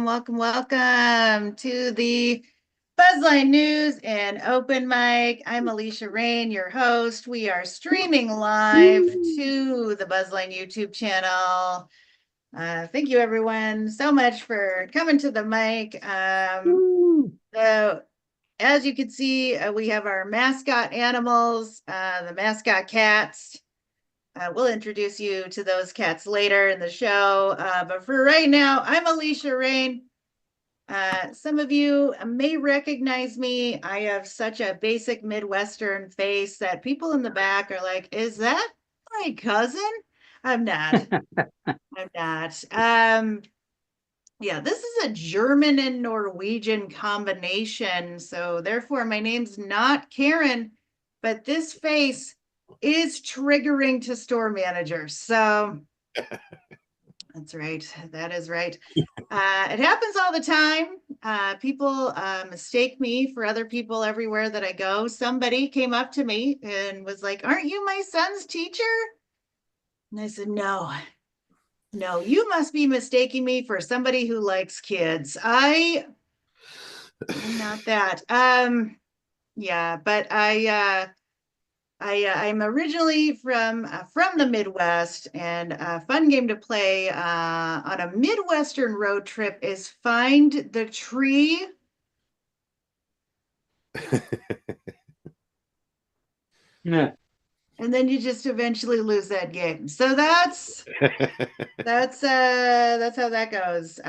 welcome to the Bzzzline News and Open Mic. I'm Alicia Rain, your host. We are streaming live to the Bzzzline YouTube channel. Thank you, everyone, so much for coming to the mic. So, as you can see, we have our mascot animals, the mascot cats. We'll introduce you to those cats later in the show. But for right now, I'm Alicia Rain. Some of you may recognize me. I have such a basic Midwestern face that people in the back are like, is that my cousin? I'm not. I'm not. Yeah, this is a German and Norwegian combination. So therefore, my name's not Karen, but this face is triggering to store managers. So that's right. That is right. It happens all the time. People mistake me for other people everywhere that I go. Somebody came up to me and was like, "Aren't you my son's teacher?" And I said, "No, you must be mistaking me for somebody who likes kids. I'm not that." Yeah, but I'm originally from the Midwest, and a fun game to play on a Midwestern road trip is find the tree. Yeah. And then you just eventually lose that game. So that's how that goes.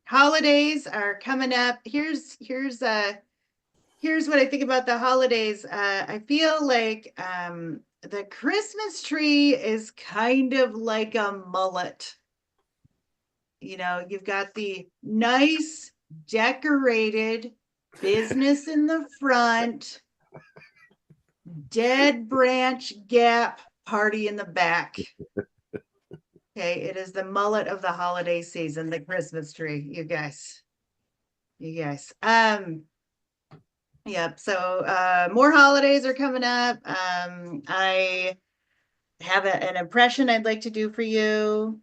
Holidays are coming up. Here's what I think about the holidays. I feel like the Christmas tree is kind of like a mullet. You know, you've got the nice decorated business in the front, dead branch gap party in the back. Okay, it is the mullet of the holiday season, the Christmas tree, you guys. Yep. So more holidays are coming up. I have an impression I'd like to do for you.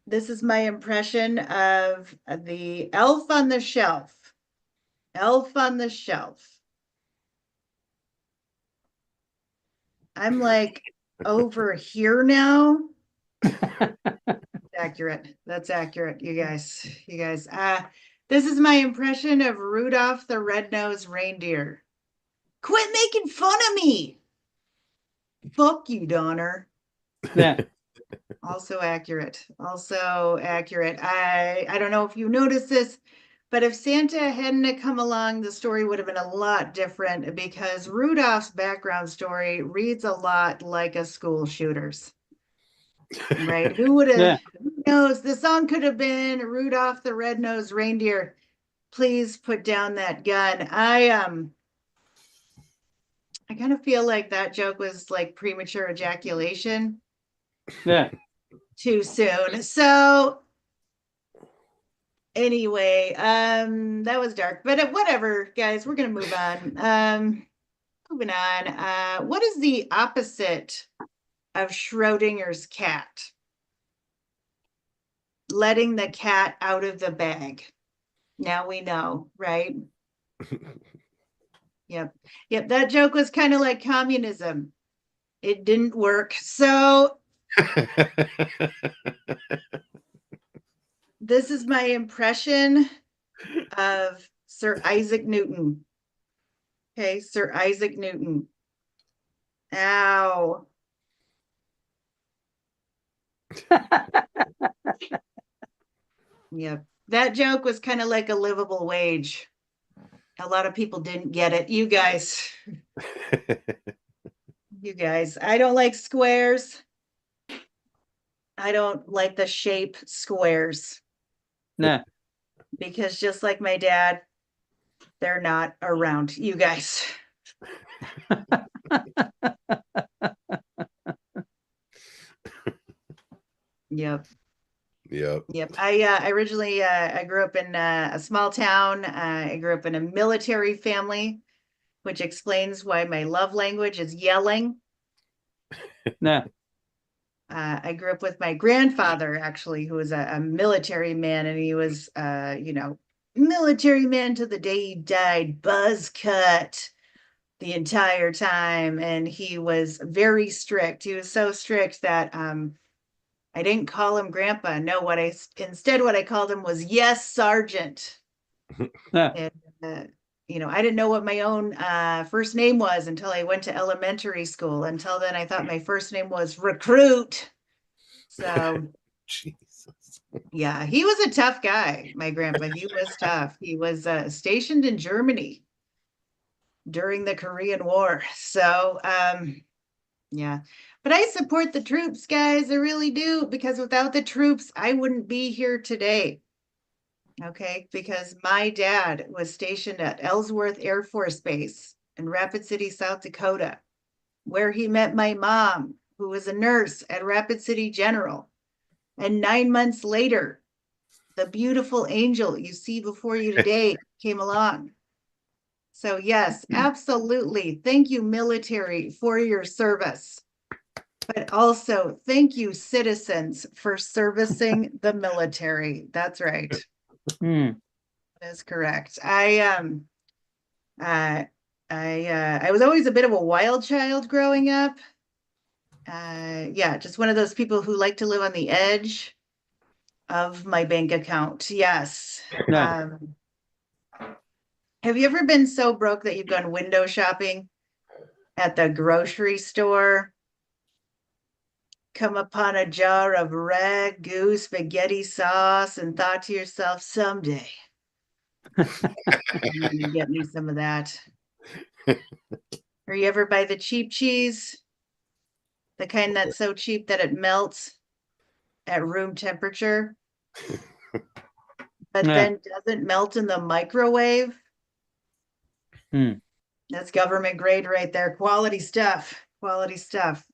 This is my impression of the elf on the shelf. Elf on the shelf. I'm like over here now. Accurate. That's accurate, you guys. This is my impression of Rudolph the Red-Nosed Reindeer. Quit making fun of me. Fuck you, Donner. Yeah. Also accurate. I don't know if you noticed this, but if Santa hadn't come along, the story would have been a lot different because Rudolph's background story reads a lot like a school shooter's. Right? Who would have? Yeah. Who knows? The song could have been Rudolph the Red-Nosed Reindeer. Please put down that gun. I kind of feel like that joke was like premature ejaculation. Yeah. Too soon. So anyway, that was dark, but whatever, guys, we're gonna move on. Moving on. What is the opposite of Schrodinger's cat? Letting the cat out of the bag. Now we know, right? Yep. That joke was kind of like communism. It didn't work. So this is my impression of Sir Isaac Newton. Okay, Sir Isaac Newton. Ow. Yep. That joke was kind of like a livable wage. A lot of people didn't get it. You guys. I don't like squares. I don't like the shape squares. Nah. Because just like my dad, they're not around. You guys. Yep. I originally I grew up in a small town. I grew up in a military family, which explains why my love language is yelling. Nah. I grew up with my grandfather, actually, who was a military man, and he was, military man to the day he died, buzz cut the entire time. And he was very strict. He was so strict that I didn't call him grandpa. No, what I called him was yes, sergeant. Yeah. And, I didn't know what my own first name was until I went to elementary school. Until then, I thought my first name was recruit. So, Jesus. yeah, he was a tough guy, my grandpa. He was tough. He was stationed in Germany during the Korean War. So, yeah. But I support the troops, guys. I really do, because without the troops, I wouldn't be here today. Okay, because my dad was stationed at Ellsworth Air Force Base in Rapid City, South Dakota, where he met my mom, who was a nurse at Rapid City General. And 9 months later, the beautiful angel you see before you today came along. So yes, absolutely. Thank you, military, for your service. But also thank you, citizens, for servicing the military. That's right. Mm. That's correct. I was always a bit of a wild child growing up. Yeah, just one of those people who like to live on the edge of my bank account. Yes. Yeah. Have you ever been so broke that you've gone window shopping at the grocery store? Come upon a jar of ragu spaghetti sauce and thought to yourself, someday I'm gonna get me some of that. Or you ever buy the cheap cheese? The kind that's so cheap that it melts at room temperature, but Yeah. then doesn't melt in the microwave? Mm. That's government grade right there. Quality stuff. Quality stuff.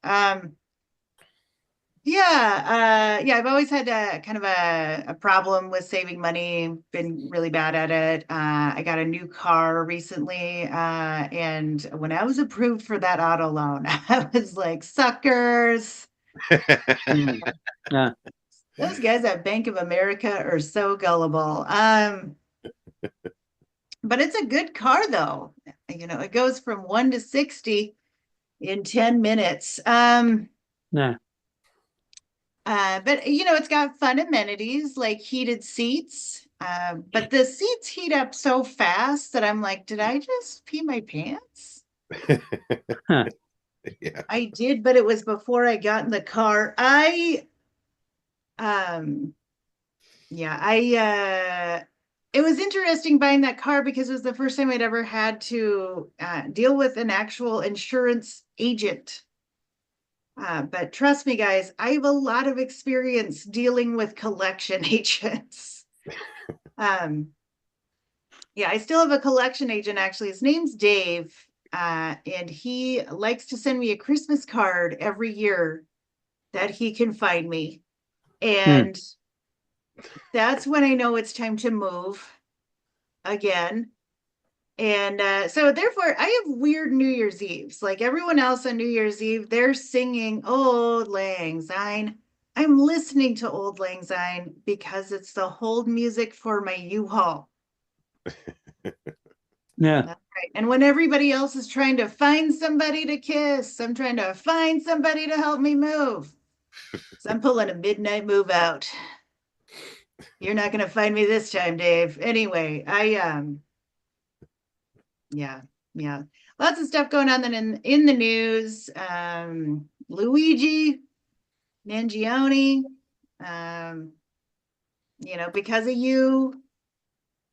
Yeah, I've always had a kind of a problem with saving money, been really bad at it. I got a new car recently, and when I was approved for that auto loan, I was like, suckers. Mm. Yeah. Those guys at Bank of America are so gullible. But it's a good car though. It goes from 1 to 60 in 10 minutes. Yeah. But it's got fun amenities like heated seats. But the seats heat up so fast that I'm like, did I just pee my pants? Huh. Yeah. I did, but it was before I got in the car. It was interesting buying that car because it was the first time I'd ever had to deal with an actual insurance agent. But trust me, guys, I have a lot of experience dealing with collection agents. Yeah, I still have a collection agent, actually. His name's Dave, and he likes to send me a Christmas card every year that he can find me. And that's when I know it's time to move again. And so therefore, I have weird New Year's Eves. Like everyone else on New Year's Eve, they're singing Old Lang Syne. I'm listening to Old Lang Syne because it's the hold music for my U-Haul. Yeah. That's right. And when everybody else is trying to find somebody to kiss, I'm trying to find somebody to help me move. So I'm pulling a midnight move out. You're not going to find me this time, Dave. Anyway, yeah. Lots of stuff going on then in the news. Luigi Mangione, because of you,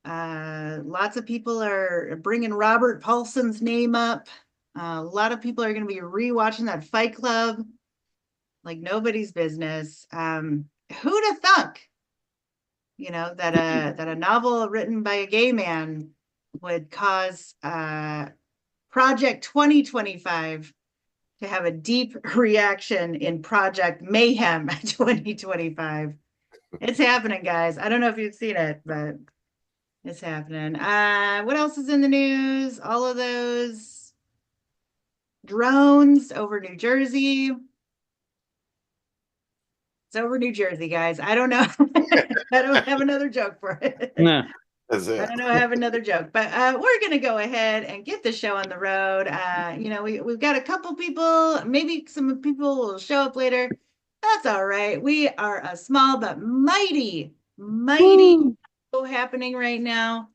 lots of people are bringing Robert Paulson's name up. A lot of people are going to be rewatching that Fight Club like nobody's business. Who'd have thunk, that a novel written by a gay man would cause Project 2025 to have a deep reaction in Project Mayhem 2025. It's happening, guys. I don't know if you've seen it, but it's happening. What else is in the news? All of those drones over New Jersey. over New Jersey, guys. I don't know. I don't have another joke for it. Nah. That's it. I don't know. I have another joke, but we're gonna go ahead and get the show on the road. We've got a couple people. Maybe some people will show up later. That's all right. We are a small but mighty Woo. show happening right now.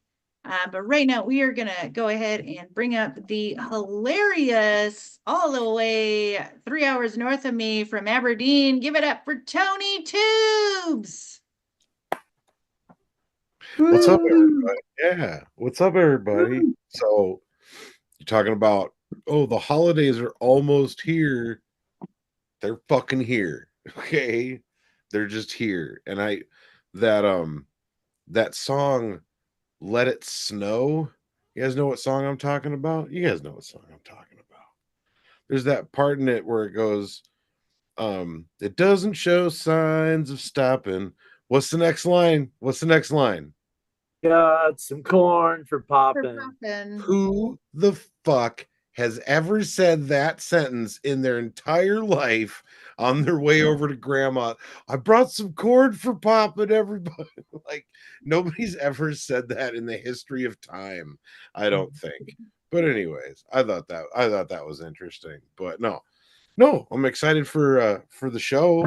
But right now, we are gonna go ahead and bring up the hilarious, all the way 3 hours north of me from Aberdeen. Give it up for Tony Tubes. What's up, Woo. everybody? Yeah. What's up, everybody? Woo. So you're talking about, oh, the holidays are almost here. They're fucking here. Okay. They're just here. And that song, Let It Snow. You guys know what song I'm talking about? You guys know what song I'm talking about. There's that part in it where it goes, it doesn't show signs of stopping. What's the next line? What's the next line? Got some corn for popping. Who the fuck has ever said that sentence in their entire life on their way over to grandma? I brought some corn for popping, everybody. Like, nobody's ever said that in the history of time, I don't think. But anyways, I thought that was interesting. But no, I'm excited for the show,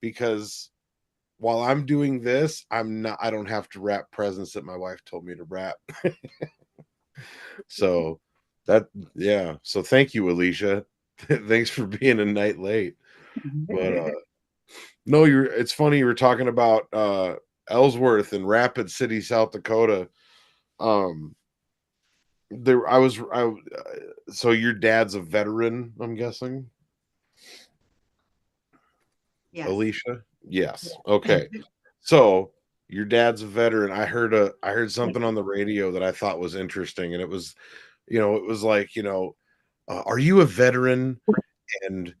because while I'm doing this, I don't have to wrap presents that my wife told me to wrap. So so thank you, Alicia. Thanks for being a night late. But no, it's funny you were talking about Ellsworth and Rapid City, South Dakota. There so your dad's a veteran, I'm guessing? Yes. Alicia? Yes. Okay. So your dad's a veteran. I heard something on the radio that I thought was interesting, and it was, like, are you a veteran, and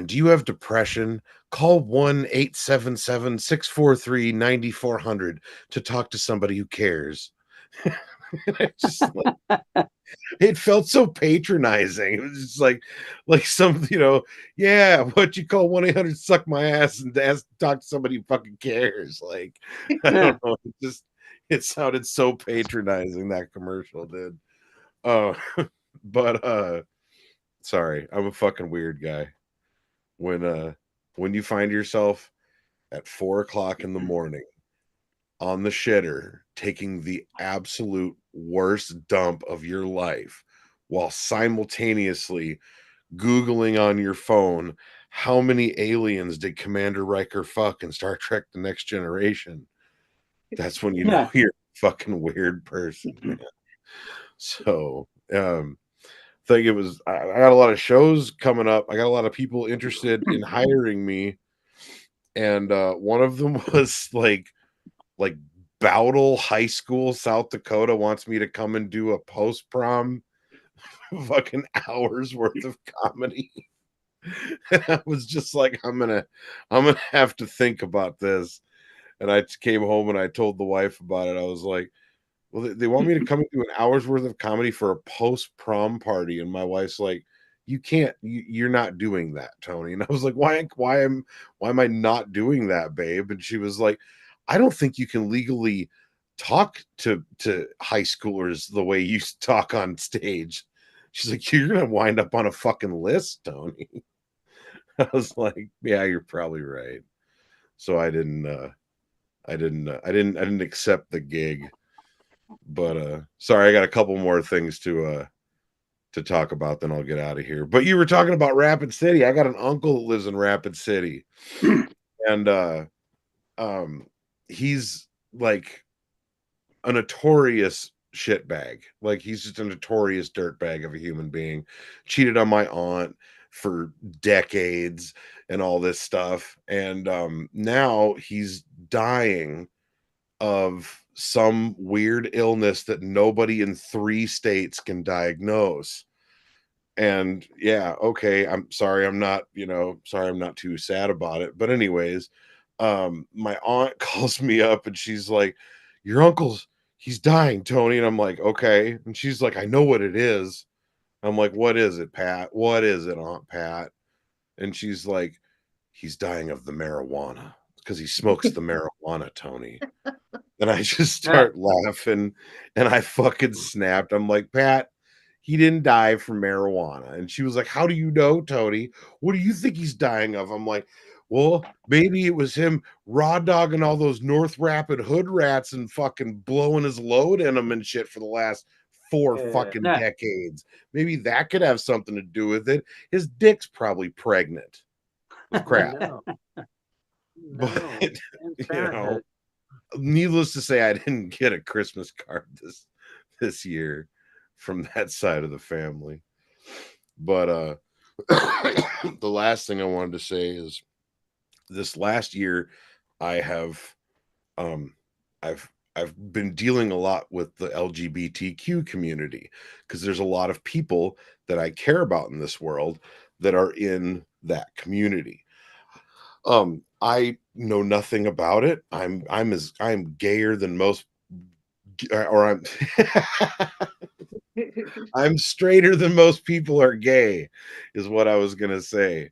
do you have depression? Call 1-877-643-9400 to talk to somebody who cares. I just it felt so patronizing. It was just like some, yeah, what you call 1-800 suck my ass and talk to somebody who fucking cares. Like, I don't know. It sounded so patronizing, that commercial did. Uh but sorry, I'm a fucking weird guy. When you find yourself at 4 o'clock in the morning on the shitter taking the absolute worst dump of your life while simultaneously Googling on your phone, how many aliens did Commander Riker fuck in Star Trek The Next Generation? That's when you know you're a fucking weird person, man. So, think it was, I got a lot of shows coming up. I got a lot of people interested in hiring me. And one of them was like Bowdle High School, South Dakota wants me to come and do a post prom fucking hours worth of comedy. And I was just like, I'm gonna have to think about this. And I came home and I told the wife about it. I was like, well, they want me to come and do an hour's worth of comedy for a post prom party. And my wife's like, you can't, you're not doing that, Tony. And I was like, why am I not doing that, babe? And she was like, I don't think you can legally talk to high schoolers the way you talk on stage. She's like, you're gonna wind up on a fucking list, Tony. I was like, yeah, you're probably right. So I didn't accept the gig. But sorry, I got a couple more things to talk about, then I'll get out of here. But you were talking about Rapid City. I got an uncle that lives in Rapid City. And he's like a notorious shitbag. Like, he's just a notorious dirtbag of a human being. Cheated on my aunt for decades and all this stuff. And now he's dying of some weird illness that nobody in 3 states can diagnose. And yeah, okay, I'm sorry, I'm not too sad about it. But anyways, my aunt calls me up and she's like, your uncle's, he's dying, Tony. And I'm like, okay. And she's like, I know what it is. I'm like, what is it, Pat? What is it, Aunt Pat? And she's like, he's dying of the marijuana because he smokes the marijuana, Tony. And I just start laughing and I fucking snapped. I'm like, Pat, he didn't die from marijuana. And she was like, how do you know, Tony? What do you think he's dying of? I'm like, well, maybe it was him raw dogging all those North Rapid hood rats and fucking blowing his load in them and shit for the last 4 fucking decades. Maybe that could have something to do with it. His dick's probably pregnant with crap. No. But needless to say, I didn't get a Christmas card this year from that side of the family. But the last thing I wanted to say is this last year I have I've been dealing a lot with the LGBTQ community because there's a lot of people that I care about in this world that are in that community. I know nothing about it. I'm gayer than most, or I'm straighter than most people are gay, is what I was gonna say.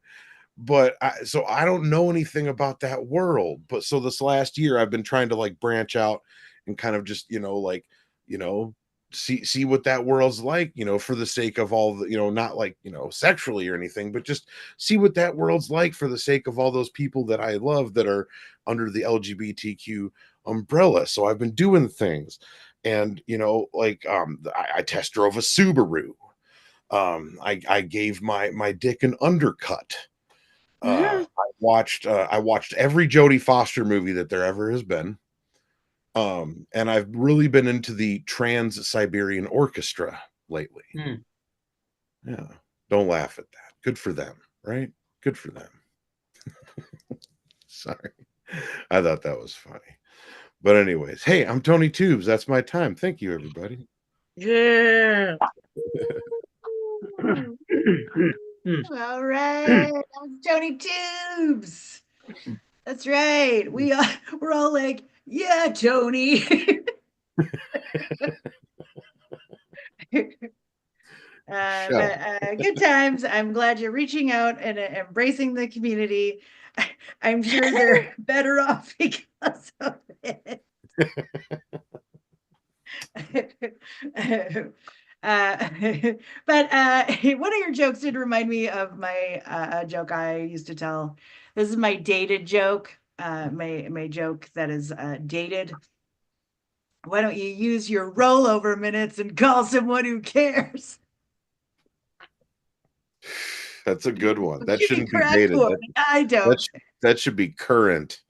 But so I don't know anything about that world. But so this last year, I've been trying to like branch out and kind of just you know see what that world's like, for the sake of all the, not like, sexually or anything, but just see what that world's like for the sake of all those people that I love that are under the LGBTQ umbrella. So I've been doing things, and like I test drove a Subaru. I gave my dick an undercut. I watched every Jodie Foster movie that there ever has been. And I've really been into the Trans-Siberian Orchestra lately. Yeah. Don't laugh at that. Good for them, right? Good for them. Sorry. I thought that was funny. But anyways, hey, I'm Tony Tubes. That's my time. Thank you, everybody. Yeah. All right. That was Tony Tubes. That's right. We're all like, yeah, Tony. Good times. I'm glad you're reaching out and embracing the community. I'm sure they're better off because of it. But one of your jokes did remind me of my a joke I used to tell. This is my dated joke. My joke that is dated. Why don't you use your rollover minutes and call someone who cares? That's a good one. That shouldn't be dated. I don't. That should be current.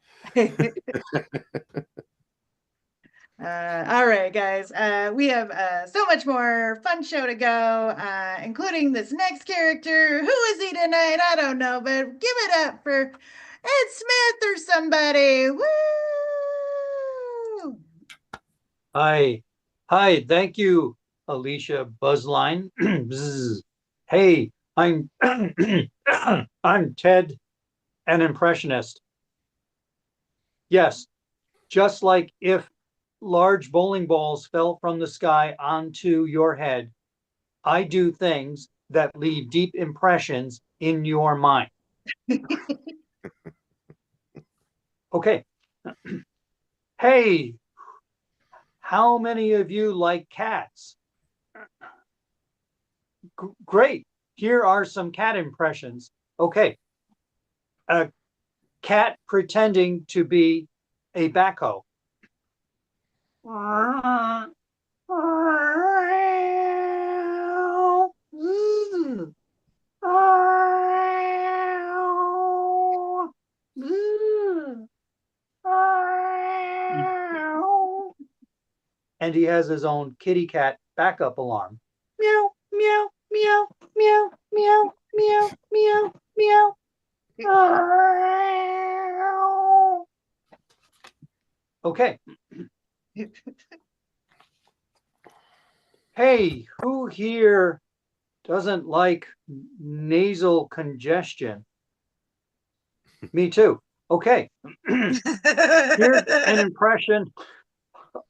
All right, guys. We have so much more fun show to go, including this next character. Who is he tonight? I don't know, but give it up for Ed Smith or somebody. Woo! Hi. Thank you, Alicia Bzzzline. Hey, I'm I'm Ted, an impressionist. Yes, just like if large bowling balls fell from the sky onto your head, I do things that leave deep impressions in your mind. Okay. Hey, how many of you like cats? Great. Here are some cat impressions. Okay. A cat pretending to be a backhoe. And he has his own kitty cat backup alarm. Meow, meow, meow, meow, meow, meow, meow, meow. Okay. Hey, who here doesn't like nasal congestion? Me too. Okay. Here's an impression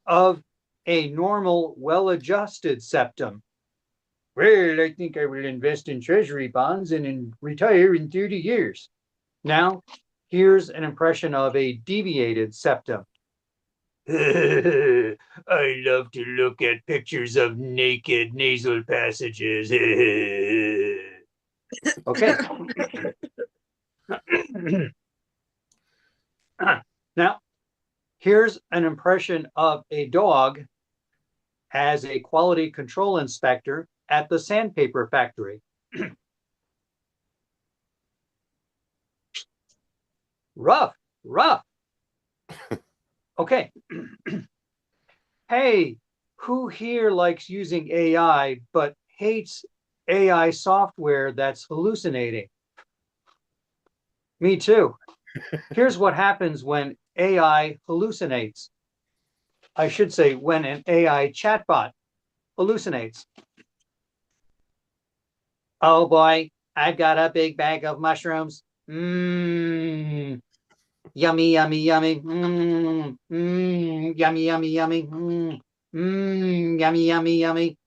of a normal, well-adjusted septum. Well, I think I will invest in treasury bonds and retire in 30 years. Now, here's an impression of a deviated septum. I love to look at pictures of naked nasal passages. Okay. Now, here's an impression of a dog as a quality control inspector at the sandpaper factory. Rough, rough. Okay. Hey, who here likes using AI but hates AI software that's hallucinating? Me too. Here's what happens when AI hallucinates. I should say when an AI chatbot hallucinates. Oh boy, I've got a big bag of mushrooms. Mmm. Yummy, yummy, yummy. Mmm. Mmm. Yummy, yummy, yummy. Mmm. Mmm. Yummy, yummy, yummy.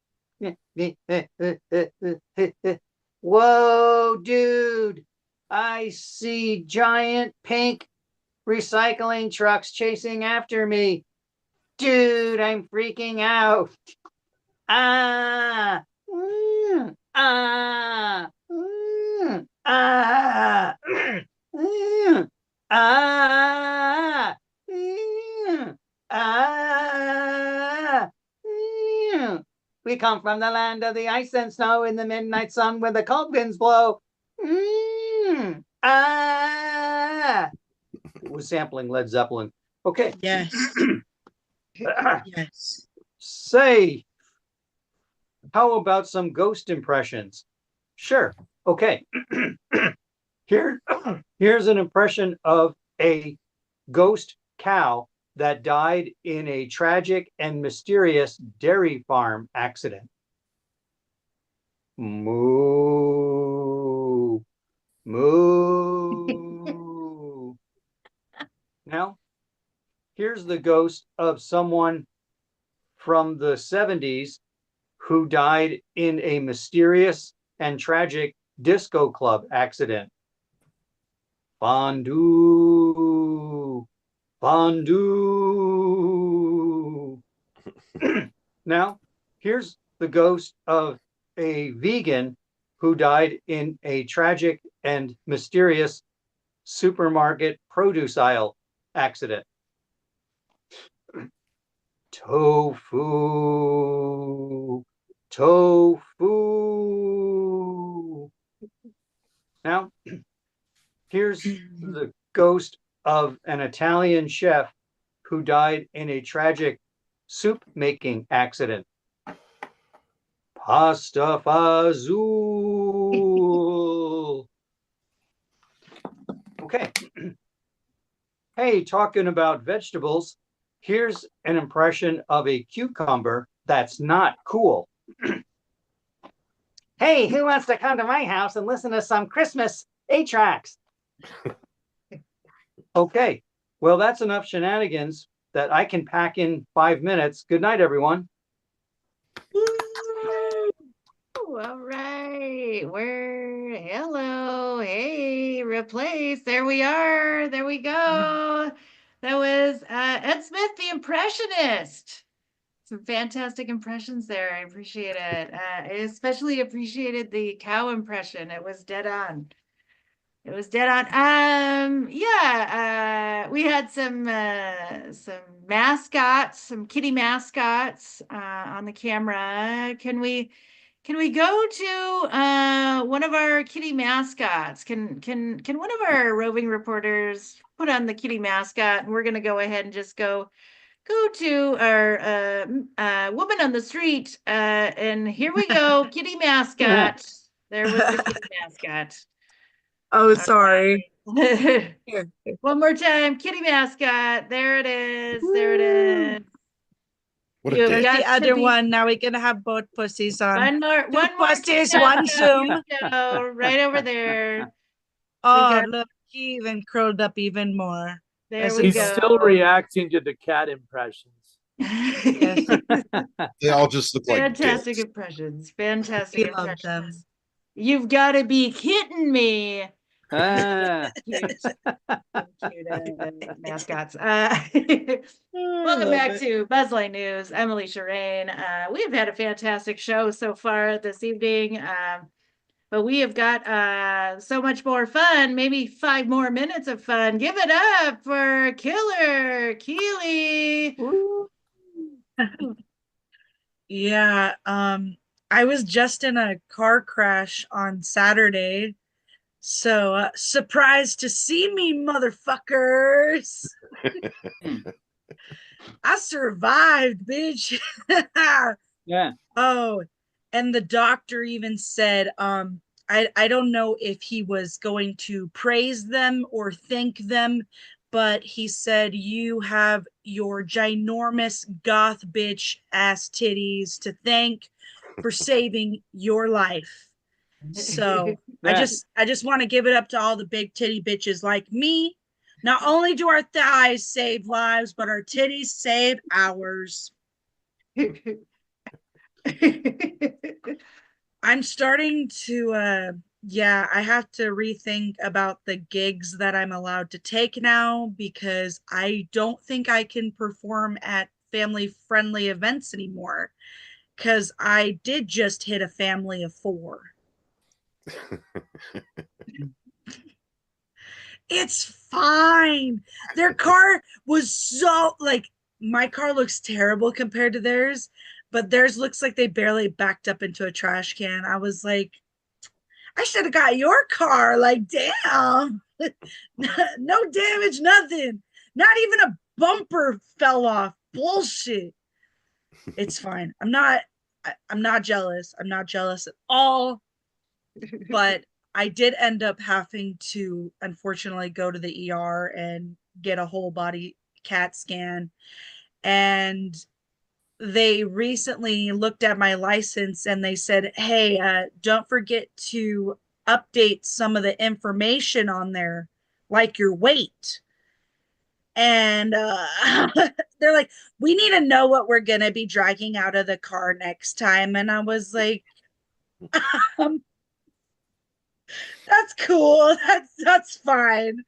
Whoa, dude. I see giant pink recycling trucks chasing after me. Dude, I'm freaking out. Ah. Ah. Ah. Ah. Ah. We come from the land of the ice and snow in the midnight sun where the cold winds blow. Ah. It was sampling Led Zeppelin. Okay. Yes. Yes. Say, how about some ghost impressions? Sure. Okay. Here's an impression of a ghost cow that died in a tragic and mysterious dairy farm accident. Moo. Moo. Now, here's the ghost of someone from the 70s who died in a mysterious and tragic disco club accident. Fondue. Fondue. Now, here's the ghost of a vegan who died in a tragic and mysterious supermarket produce aisle accident. Tofu. Tofu. Now, here's the ghost of an Italian chef who died in a tragic soup making accident. Pasta fazool. Okay. Hey, talking about vegetables, here's an impression of a cucumber that's not cool. Hey, who wants to come to my house and listen to some Christmas 8-tracks? Okay, well, that's enough shenanigans that I can pack in 5 minutes. Good night, everyone. All right. Hello. Hey, replace. There we are. There we go. That was Ed Smith, the impressionist. Some fantastic impressions there. I appreciate it. I especially appreciated the cow impression. It was dead on. It was dead on. Yeah, we had some mascots, some kitty mascots on the camera. Can we go to one of our kitty mascots? Can one of our roving reporters put on the kitty mascot? And we're gonna go ahead and just go to our woman on the street. And here we go, kitty mascot. There was the kitty mascot. Oh, sorry. Right. Here. One more time, kitty mascot. There it is. There it is. What a You've dick. There's the got to other be- one. Now we're gonna have both pussies on. One more pussies, kitty one mascot. Zoom. Here we go, right over there. Oh, got- look, he even curled up even more. There As we He's go. still reacting to the cat impressions. Yes. They all just look like Fantastic dicks. impressions. Fantastic We love them. impressions. You've got to be kidding me. Ah, Cute, mascots. I Welcome love back it. to Buzzline News. I'm Alicia Rain. We have had a fantastic show so far this evening, but we have got so much more fun, maybe 5 more minutes of fun. Give it up for Killer Keely. Yeah, I was just in a car crash on Saturday. So surprised to see me, motherfuckers. I survived, bitch. yeah. Oh, and the doctor even said, I don't know if he was going to praise them or thank them, but he said, you have your ginormous goth bitch ass titties to thank for saving your life. So Yeah. I just want to give it up to all the big titty bitches like me. Not only do our thighs save lives, but our titties save ours. I'm starting to yeah, I have to rethink about the gigs that I'm allowed to take now because I don't think I can perform at family friendly events anymore because I did just hit a family of 4. It's fine. Their car was so like my car looks terrible compared to theirs, but theirs looks like they barely backed up into a trash can. I was like, I should have got your car. Like, damn. No damage, nothing. Not even a bumper fell off. Bullshit. It's fine. I'm not jealous. I'm not jealous at all. But I did end up having to unfortunately go to the ER and get a whole body CAT scan. And they recently looked at my license and they said, hey, don't forget to update some of the information on there, like your weight. And they're like, we need to know what we're going to be dragging out of the car next time. And I was like, um, that's cool. That's fine.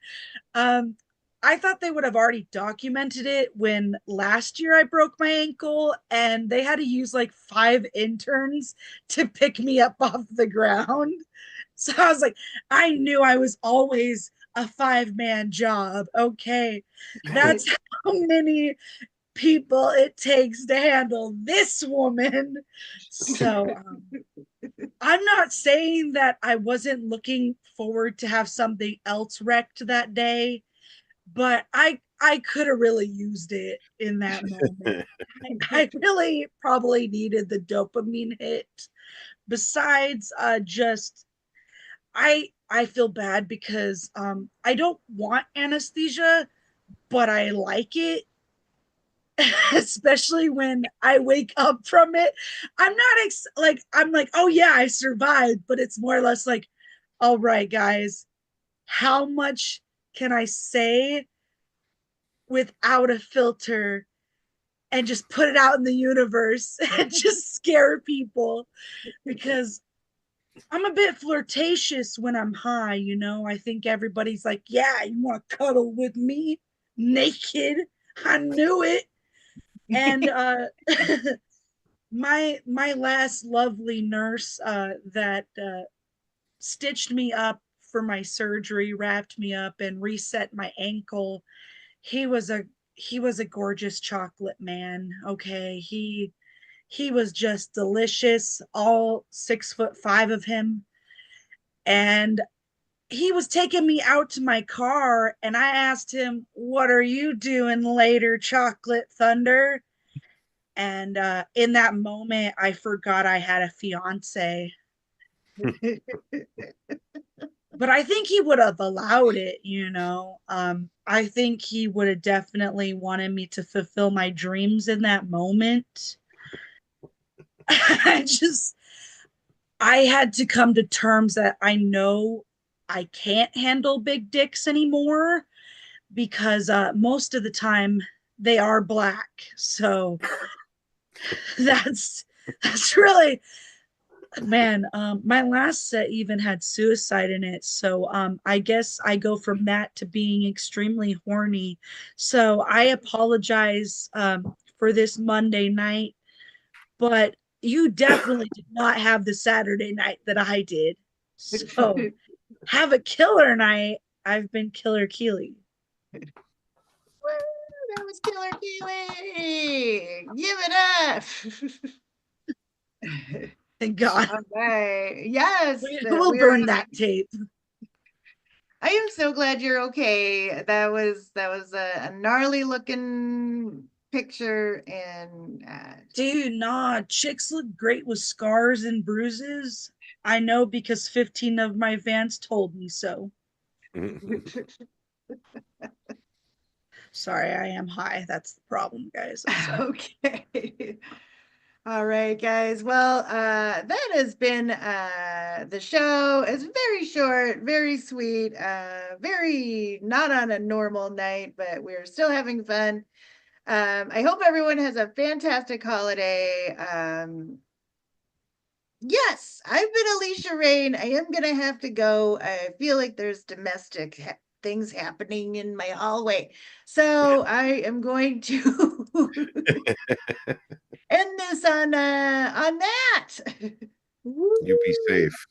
Um, I thought they would have already documented it when last year I broke my ankle and they had to use like 5 interns to pick me up off the ground. So I was like, I knew I was always a 5-man job. Okay. That's how many people it takes to handle this woman. So I'm not saying that I wasn't looking forward to have something else wrecked that day, but I could have really used it in that moment. I really probably needed the dopamine hit. Besides, just I feel bad because I don't want anesthesia, but I like it. Especially when I wake up from it. I'm not like I'm like, oh yeah, I survived, but it's more or less like, all right, guys, how much can I say without a filter and just put it out in the universe and just scare people? Because I'm a bit flirtatious when I'm high, you know. I think everybody's like, yeah, you want to cuddle with me naked? I knew it. And my last lovely nurse that stitched me up for my surgery, wrapped me up and reset my ankle, he was a he was a gorgeous chocolate man. Okay, he was just delicious, all 6'5" of him. And he was taking me out to my car and I asked him, what are you doing later, chocolate thunder? And in that moment I forgot I had a fiance. But I think he would have allowed it, you know. I think he would have definitely wanted me to fulfill my dreams in that moment. I just I had to come to terms that I know I can't handle big dicks anymore because most of the time they are black. So that's really Man, my last set even had suicide in it. So I guess I go from that to being extremely horny. So I apologize for this Monday night, but you definitely did not have the Saturday night that I did. So have a killer night. I've been Killer Keely. Woo, that was Killer Keely. Give it up. Thank God. All right. Yes. We'll burn that tape. I am so glad you're okay. That was a gnarly looking picture, and Dude, nah, chicks look great with scars and bruises. I know because 15 of my fans told me so. Sorry, I am high. That's the problem, guys. I'm sorry. okay. All right, guys. Well, that has been the show. It's very short, very sweet, very not on a normal night, but we're still having fun. I hope everyone has a fantastic holiday. Yes, I've been Alicia Rain. I am gonna have to go. I feel like there's domestic things happening in my hallway, so I am going to end this on that. You be safe.